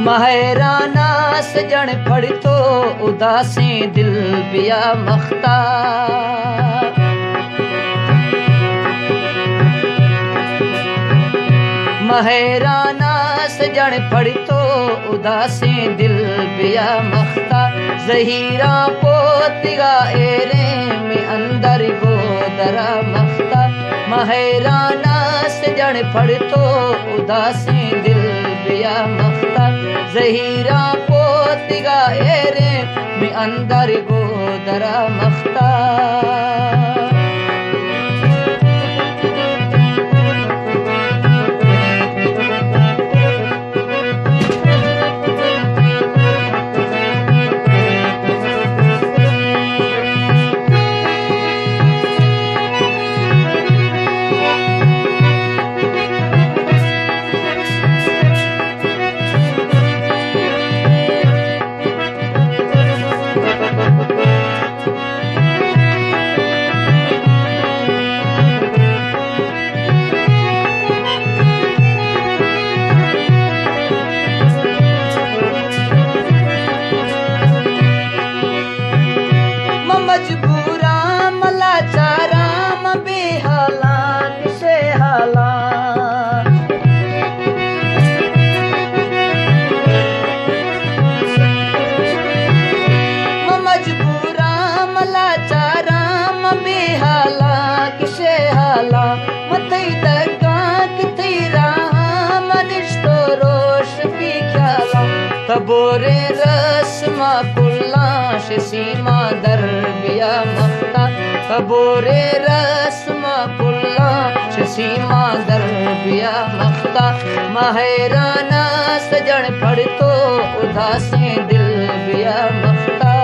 महराना सजण फड़तो उदासें दिल बिया मख्ता। महराना सजण फड़तो उदासें दिल बिया मख्ता। ज़हीरा पोतिगा एरे में अंदर गोदरा मख्ता। महराना सजण फड़तो उदासें दिल बिया मख्ता। ज़हीरा पोतिगा एरे में अंदर गोदरा मख्ता। तबोरे रस्मा कुल्लाश सीमा दर बिया मख्ता। तबोरे रस्मा कुल्लाश सीमा दर बिया मख्ता। महराना सजण फड़तो उदासें दिल बिया मख्ता।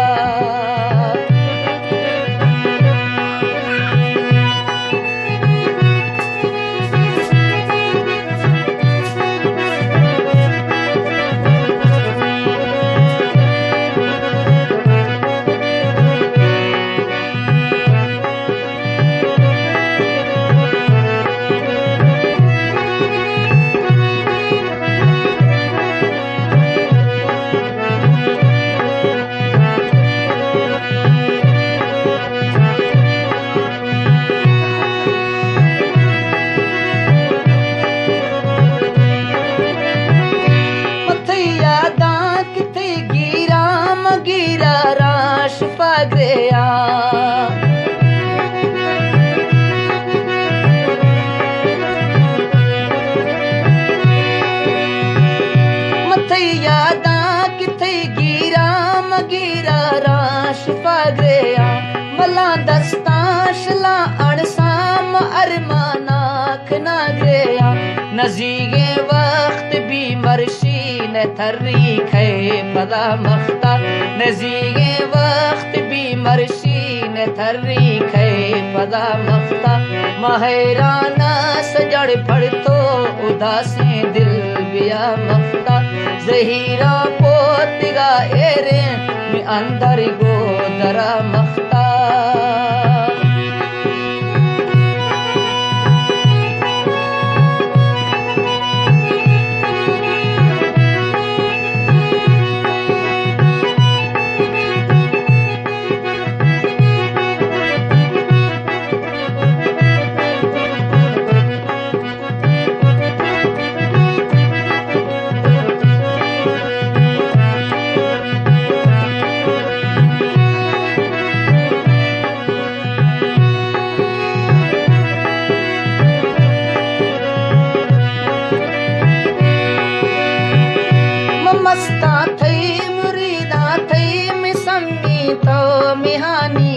नज़ीगे वक्त भी मर्शी न थर्री खे पदा मख्ता। नज़ीगे वक्त भी मर्शी न थर्री खे पदा मख्ता। महराना सजण फड़तो उदासें दिल बिया मख्ता। ज़हीरा पोतिगा एरे में अंदर गोदरा मख्ता। मस्ता थई मुरीदा थई मिसमी तो मिहानी